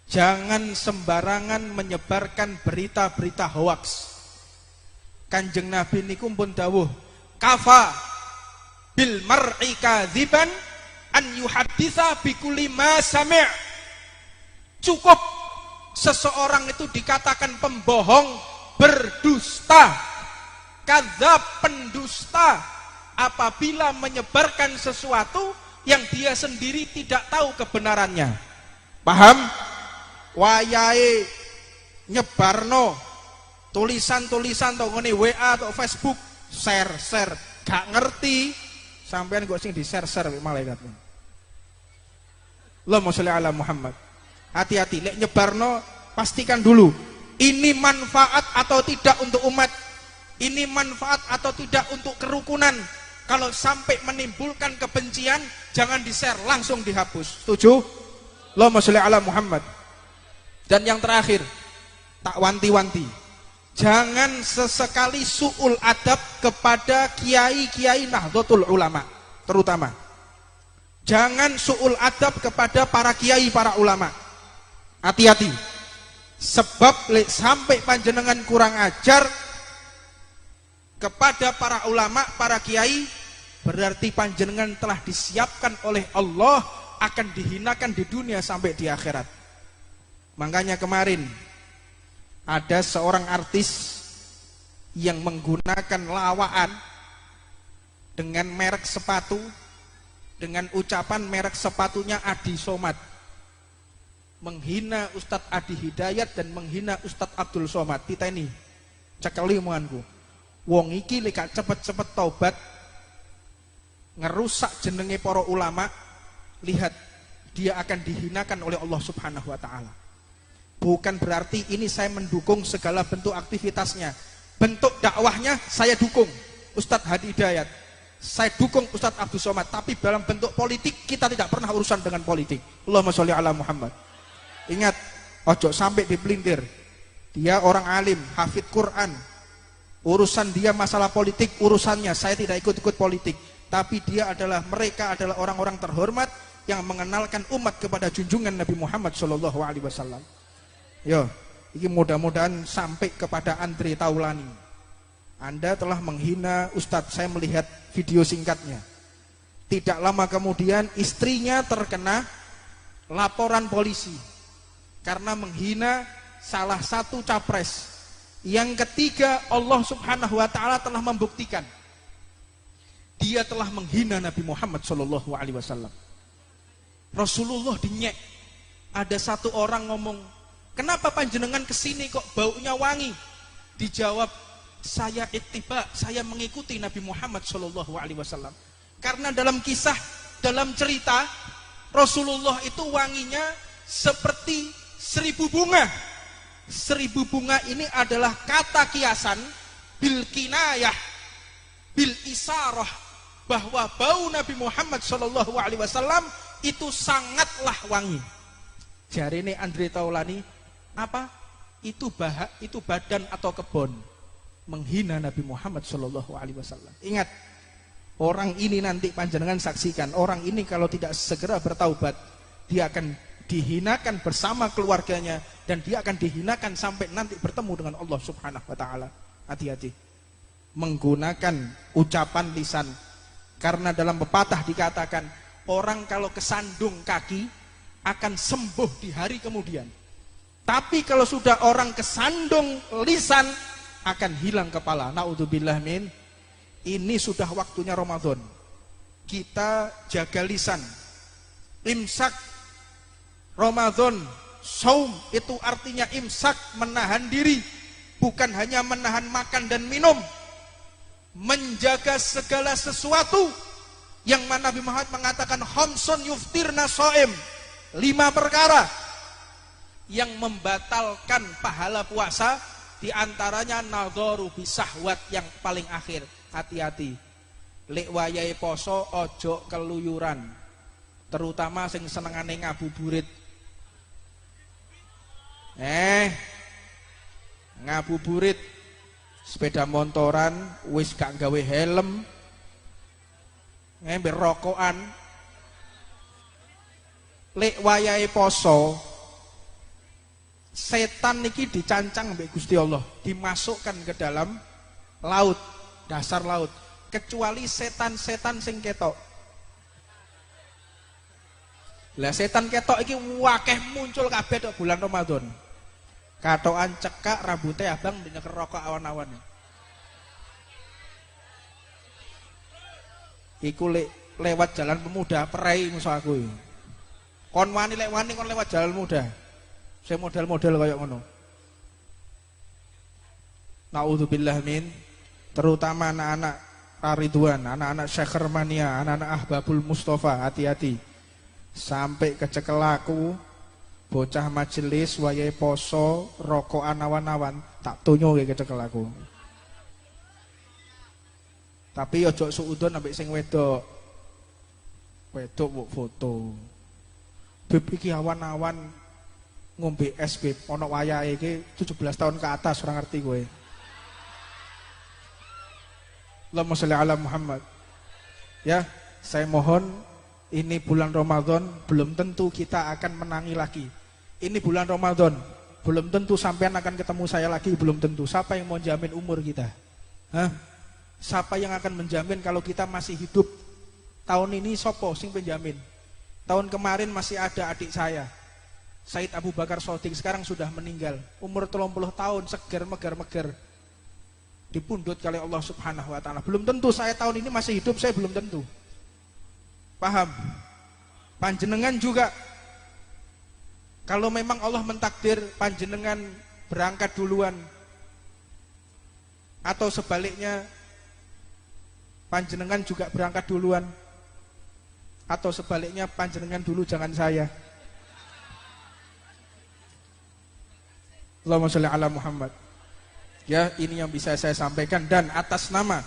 Jangan sembarangan menyebarkan berita-berita hoaks. Kanjeng Nabi niku pun dawuh, kafa bil mar'i kadziban an yuhadditsa bi kulli ma sami'. Cukup seseorang itu dikatakan pembohong, berdusta, kadzab, pendusta apabila menyebarkan sesuatu yang dia sendiri tidak tahu kebenarannya. Paham? Wayahe nyebarno tulisan-tulisan to ngene WA atau Facebook, share, gak ngerti sampean kok sing di-share malaikat. Allahumma sholli ala Muhammad. Hati-hati, lek nyebarno pastikan dulu ini manfaat atau tidak untuk umat, ini manfaat atau tidak untuk kerukunan. Kalau sampai menimbulkan kebencian, jangan di-share, langsung dihapus. Setuju? Allahumma sholli ala Muhammad. Dan yang terakhir, tak wanti-wanti, jangan sesekali su'ul adab kepada kiai-kiai Nahdlatul Ulama, terutama jangan su'ul adab kepada para kiai, para ulama. Hati-hati, sebab sampai panjenengan kurang ajar kepada para ulama, para kiai, berarti panjenengan telah disiapkan oleh Allah akan dihinakan di dunia sampai di akhirat. Makanya kemarin ada seorang artis yang menggunakan lawaan dengan merek sepatu, dengan ucapan merek sepatunya Adi Somad, menghina Ustadz Adi Hidayat dan menghina Ustadz Abdul Somad. Titeni cekeli omonganku, wong iki lek cepet-cepet taubat ngerusak jenenge para ulama, lihat dia akan dihinakan oleh Allah Subhanahu wa taala. Bukan berarti ini saya mendukung segala bentuk aktivitasnya, bentuk dakwahnya saya dukung Ustadz Hadi Hidayat, saya dukung Ustadz Abdul Somad, tapi dalam bentuk politik kita tidak pernah urusan dengan politik. Allahumma sholli ala Muhammad. Ingat, ojo sampai dipelintir. Dia orang alim, hafid Quran. Urusan dia masalah politik, urusannya, saya tidak ikut-ikut politik. Tapi mereka adalah orang-orang terhormat yang mengenalkan umat kepada junjungan Nabi Muhammad SAW. Yo, ini mudah-mudahan sampai kepada Andre Taulani. Anda telah menghina Ustadz, saya melihat video singkatnya. Tidak lama kemudian istrinya terkena laporan polisi karena menghina salah satu capres. Yang ketiga, Allah Subhanahu wa taala telah membuktikan dia telah menghina Nabi Muhammad SAW. Rasulullah dinyek. Ada satu orang ngomong, kenapa panjenengan kesini kok baunya wangi? Dijawab, saya ittiba, saya mengikuti Nabi Muhammad SAW. Karena dalam kisah, dalam cerita, Rasulullah itu wanginya seperti 1000 bunga. 1000 bunga ini adalah kata kiasan bil kinayah, bil isarah, bahwa bau Nabi Muhammad Shallallahu Alaihi Wasallam itu sangatlah wangi. Jari ini Andre Taulani, apa? Itu badan atau kebon, menghina Nabi Muhammad Shallallahu Alaihi Wasallam. Ingat, orang ini nanti panjenengan saksikan, orang ini kalau tidak segera bertaubat, dia akan dihinakan bersama keluarganya, dan dia akan dihinakan sampai nanti bertemu dengan Allah Subhanahu Wa Taala. Hati-hati menggunakan ucapan lisan, karena dalam pepatah dikatakan orang kalau kesandung kaki akan sembuh di hari kemudian. Tapi kalau sudah orang kesandung lisan akan hilang kepala. Naudzubillah min. Ini sudah waktunya Ramadan. Kita jaga lisan. Imsak Ramadan, saum itu artinya imsak, menahan diri, bukan hanya menahan makan dan minum. Menjaga segala sesuatu yang mana Nabi Muhammad mengatakan khamsun yuftirna shaim, 5 perkara yang membatalkan pahala puasa, diantaranya nadharu bisahwat, yang paling akhir. Hati-hati, lek wayahe poso ojo keluyuran, terutama sing senengane ngabuburit. Ngabuburit, sepeda motoran, wis gak gawe helm, ngembe rokokan. Lek wayahe poso, setan niki dicancang mbek Gusti Allah, dimasukkan ke dalam laut, dasar laut, kecuali setan-setan sing ketok. Lah setan ketok iki wakeh muncul kabeh tok bulan Ramadan. Katokan cekak, rambutnya abang nyeker rokok awan-awan. Iku lewat jalan pemuda perai musuh aku. Kon wani lek wani kon lewat jalan muda. Saya model-model kayak ngono. Naudzubillah min, terutama anak-anak Ridwan, anak-anak Syekhar Mania, anak-anak Ahbabul Mustafa, hati-hati. Sampai kecekel aku, bocah majelis wayahe poso, rokokan awan-awan, tak tunyo ke kecekel aku. Tapi ojo suudon ambek sing wedok. Wedok mbok foto. Beb iki awan-awan ngombe es beb, ono wayahe iki 17 tahun ke atas, ora ngerti kowe. Allahumma sholli ala Muhammad. Ya, saya mohon, ini bulan Ramadan, belum tentu kita akan menangi lagi. Ini bulan Ramadan, belum tentu sampean akan ketemu saya lagi, belum tentu. Siapa yang mau jamin umur kita? Hah? Siapa yang akan menjamin kalau kita masih hidup? Tahun ini sopo sing penjamin? Tahun kemarin masih ada adik saya, Said Abu Bakar Shodiq, sekarang sudah meninggal. Umur 30 tahun, seger megar-megar. Dipundhut oleh Allah Subhanahu Wa Taala. Belum tentu saya tahun ini masih hidup, saya belum tentu. Paham? Panjenengan juga, kalau memang Allah mentakdir panjenengan berangkat duluan, atau sebaliknya panjenengan juga berangkat duluan, atau sebaliknya panjenengan dulu jangan saya. Allahumma sholli ala Muhammad. Ya, ini yang bisa saya sampaikan, dan atas nama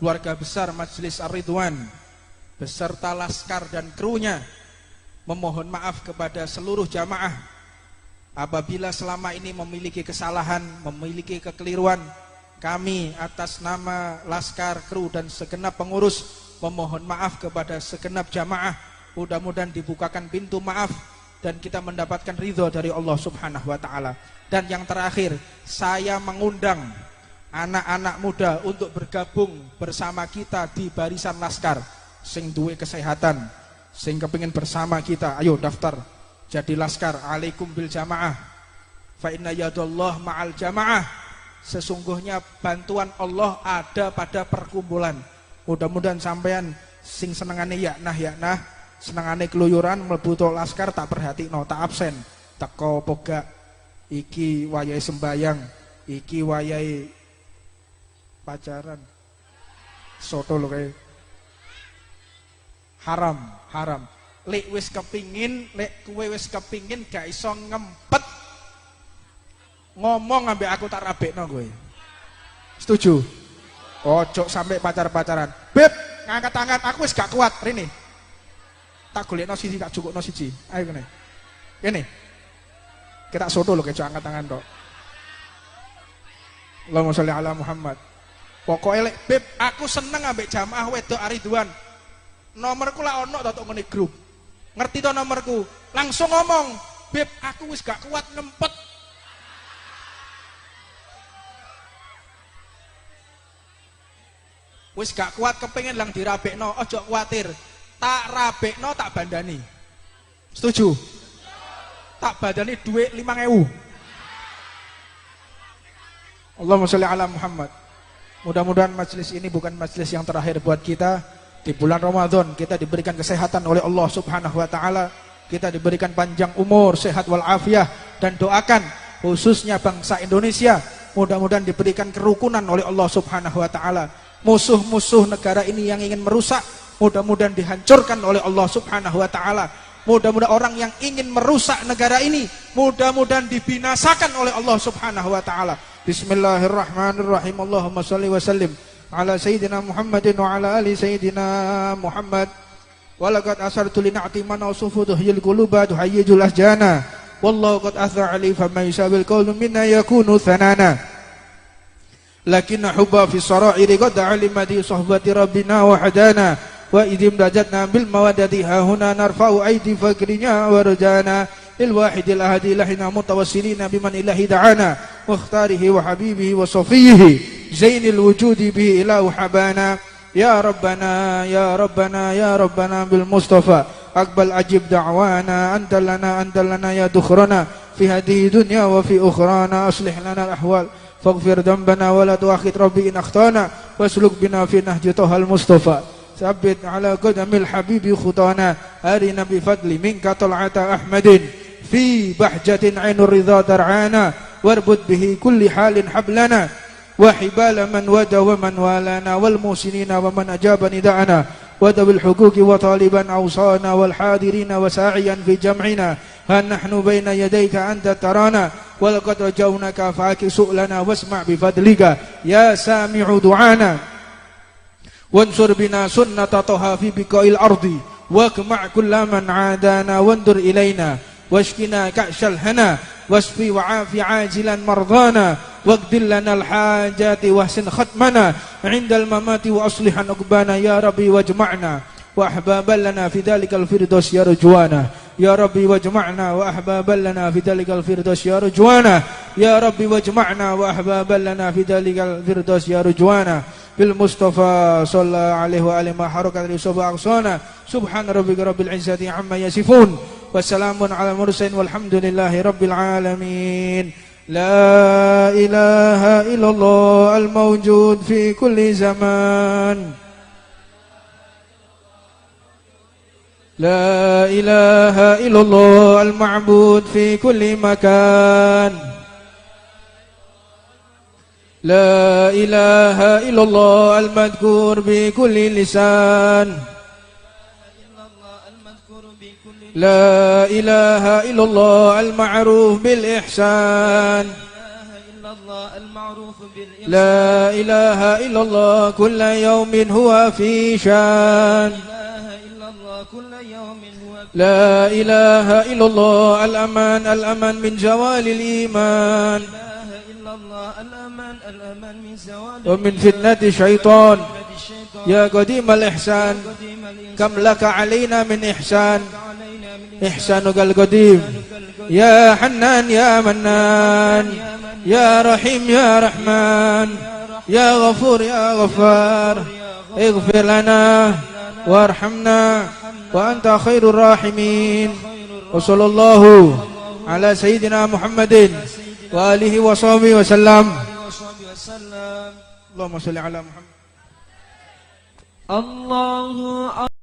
keluarga besar Majelis Ar-Ridwan beserta laskar dan krunya memohon maaf kepada seluruh jamaah apabila selama ini memiliki kesalahan, memiliki kekeliruan. Kami atas nama laskar, kru dan segenap pengurus memohon maaf kepada segenap jamaah. Mudah-mudahan dibukakan pintu maaf dan kita mendapatkan ridho dari Allah Subhanahu Wa Taala. Dan yang terakhir, saya mengundang anak-anak muda untuk bergabung bersama kita di barisan laskar. Sing duwe kesehatan, sing kepingin bersama kita, ayo daftar jadi laskar. Alaikum bil jamaah, fa inna yadallah ma'al jamaah. Sesungguhnya bantuan Allah ada pada perkumpulan. Mudah-mudahan sampean sing senengane yaknah, senengane keluyuran mlebu laskar tak perhatikno, tak absen. Teko poga iki wayahe sembayang, iki wayahe pacaran. Soto lho kae. Haram. Lek kowe wis kepingin gak iso ngempet ngomong ambek aku tak rabekno kowe. Setuju? Ojo sampai pacar-pacaran. Beb, ngangkat-angkat aku wis gak kuat rene. Tak golekno siji, tak cukupno siji. Ayo kene. Kene. Kita soto lho kejo angkat tangan tok. Allahumma sholli ala Muhammad. Pokoknya lek beb aku seneng ambek jamaah wedok Ariduan. Nomorku lah ono tok ngene grup. Ngerti to nomorku? Langsung ngomong, "Beb, aku wis gak kuat ngempet." Wis gak kuat kepengin lang dirabekno, ojo kuatir. Tak rabekno tak bandani. Setuju? Tak bandani duit 5.000. Allahumma sholli ala Muhammad. Mudah-mudahan majelis ini bukan majelis yang terakhir buat kita. Di bulan Ramadan kita diberikan kesehatan oleh Allah Subhanahu wa taala. Kita diberikan panjang umur, sehat wal afiah, dan doakan khususnya bangsa Indonesia mudah-mudahan diberikan kerukunan oleh Allah Subhanahu wa taala. Musuh-musuh negara ini yang ingin merusak mudah-mudahan dihancurkan oleh Allah Subhanahu wa taala. Mudah-mudahan orang yang ingin merusak negara ini mudah-mudahan dibinasakan oleh Allah Subhanahu wa taala. Bismillahirrahmanirrahim. Allahumma shalli wa sallim ala sayyidina Muhammadin wa ala ali sayyidina Muhammad. Walaqad asartu li na'ti man awsufu tuhyil quluba tuhayyijul ahjana. Wallahu qad athara ali faman yusabil qawlu minna yakunu thanana. Lakinna hubba fi sara'iri qad alima di sohbati rabbina wa hadana. Wa idim dajatna bil mawadati hahuna narfa'u aidi fakrinya wa rujana. Ilwahidil ahadi lahina mutawassilina biman ilahi da'ana. Wakhtarihi wa habibihi wa sofihi zainil wujudi bihi ilahu habana. Ya Rabbana, Ya Rabbana, Ya Rabbana bil Mustafa Aqbal ajib da'wana. Anta lana ya dukhrana fi hadihi dunya wa fi ukhrana. Aslih lana al-ahwal faghfir dhanbana wa la tuakhid rabbi in akhtana. Wasluk bina fi nahji tohal Mustafa. Sabbit ala qadamil habibi khutana. Arina bi fadli minka tal'ata Ahmadin fi bahjatin ainur ridha dar'ana. Warbud bihi kulli halin hablana. وحبال من ود ومن والانا والموسنين ومن أجاب نداءنا وذوي الحقوق وطالبا أوصانا والحاضرين وساعيا في جمعنا. ها نحن بين يديك أنت ترانا ولقد رجونك فاك سؤلنا واسمع بفضلك يا سامع دعانا. وانصر بنا سنة طه في بقاء الأرض واقمع كل من عادانا وانظر إلينا واشكنا كأش الهنا واشفي وعافي عاجلا مرضانا. واقضِ لنا الحاجات واحسن ختمنا عند الممات وأصلح عقبانا يا ربي واجمعنا وأحبابا لنا في ذلك الفردوس يا رجوانا. يا ربي واجمعنا وأحبابا لنا في ذلك الفردوس يا رجوانا. يا ربي واجمعنا وأحبابا لنا في ذلك الفردوس يا رجوانا. بالمصطفى صلى الله عليه وآله ما حركت لصبا أغصانا. سبحان ربك رب العزة عما يصفون وسلام على المرسلين والحمد لله رب العالمين. لا إله إلا الله الموجود في كل زمان. لا إله إلا الله المعبود في كل مكان. لا إله إلا الله المذكور بكل لسان. لا إله إلا الله المعروف بالإحسان. لا إله إلا الله كل يوم هو في شان. لا إله إلا الله الأمان من زوال الإيمان ومن فتنة الشيطان. يا قديم الإحسان كم لك علينا من إحسان إحسانك القديم. يا حنان يا منان يا رحيم يا رحمن يا غفور يا غفار. اغفر لنا وارحمنا وأنت خير الراحمين. وصلى الله على سيدنا محمد وآله وصحبه وسلم. اللهم صل على محمد. الله